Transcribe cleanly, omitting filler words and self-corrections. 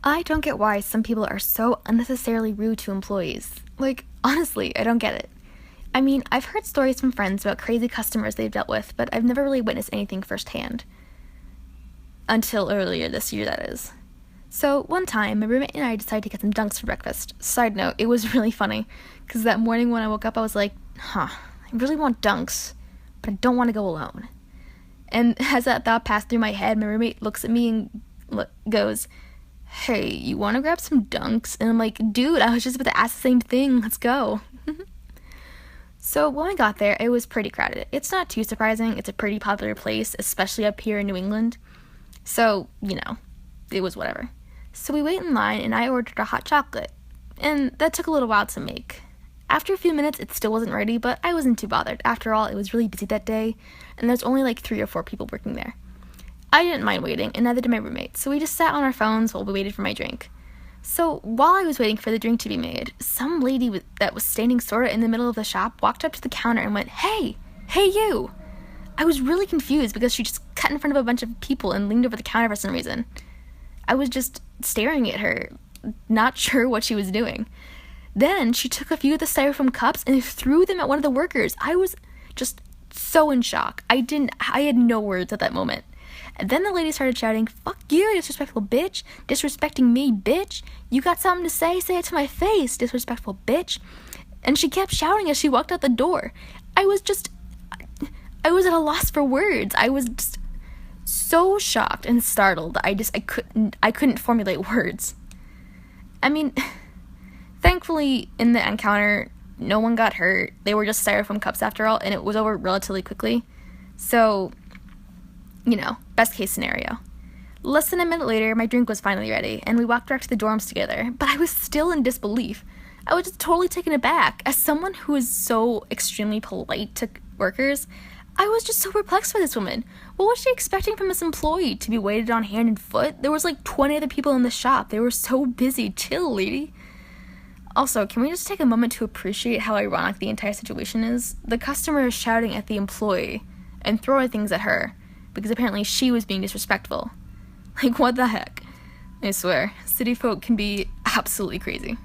I don't get why some people are so unnecessarily rude to employees. Like, honestly, I don't get it. I mean, I've heard stories from friends about crazy customers they've dealt with, but I've never really witnessed anything firsthand. Until earlier this year, that is. So, one time, my roommate and I decided to get some dunks for breakfast. Side note, it was really funny, because that morning when I woke up, I was like, I really want dunks, but I don't want to go alone. And as that thought passed through my head, my roommate looks at me and goes, "Hey, you want to grab some dunks?" And I'm like, "Dude, I was just about to ask the same thing. Let's go." So when we got there, it was pretty crowded. It's not too surprising. It's a pretty popular place, especially up here in New England. So, it was whatever. So we wait in line, and I ordered a hot chocolate. And that took a little while to make. After a few minutes, it still wasn't ready, but I wasn't too bothered. After all, it was really busy that day, and there's only like 3 or 4 people working there. I didn't mind waiting, and neither did my roommate, so we just sat on our phones while we waited for my drink. So while I was waiting for the drink to be made, some lady that was standing sort of in the middle of the shop walked up to the counter and went, hey you! I was really confused because she just cut in front of a bunch of people and leaned over the counter for some reason. I was just staring at her, not sure what she was doing. Then she took a few of the styrofoam cups and threw them at one of the workers. I was just so in shock. I had no words at that moment. And then the lady started shouting, "Fuck you, disrespectful bitch. Disrespecting me, bitch. You got something to say? Say it to my face, disrespectful bitch." And she kept shouting as she walked out the door. I was at a loss for words. I was just so shocked and startled. I couldn't formulate words. I mean, thankfully, in the encounter, no one got hurt. They were just styrofoam cups after all, and it was over relatively quickly. So, best case scenario. Less than a minute later, my drink was finally ready, and we walked back to the dorms together, but I was still in disbelief. I was just totally taken aback. As someone who is so extremely polite to workers, I was just so perplexed by this woman. What was she expecting from this employee? To be waited on hand and foot? There was like 20 other people in the shop. They were so busy. Chill, lady. Also, can we just take a moment to appreciate how ironic the entire situation is? The customer is shouting at the employee and throwing things at her because apparently she was being disrespectful. Like, what the heck? I swear, city folk can be absolutely crazy.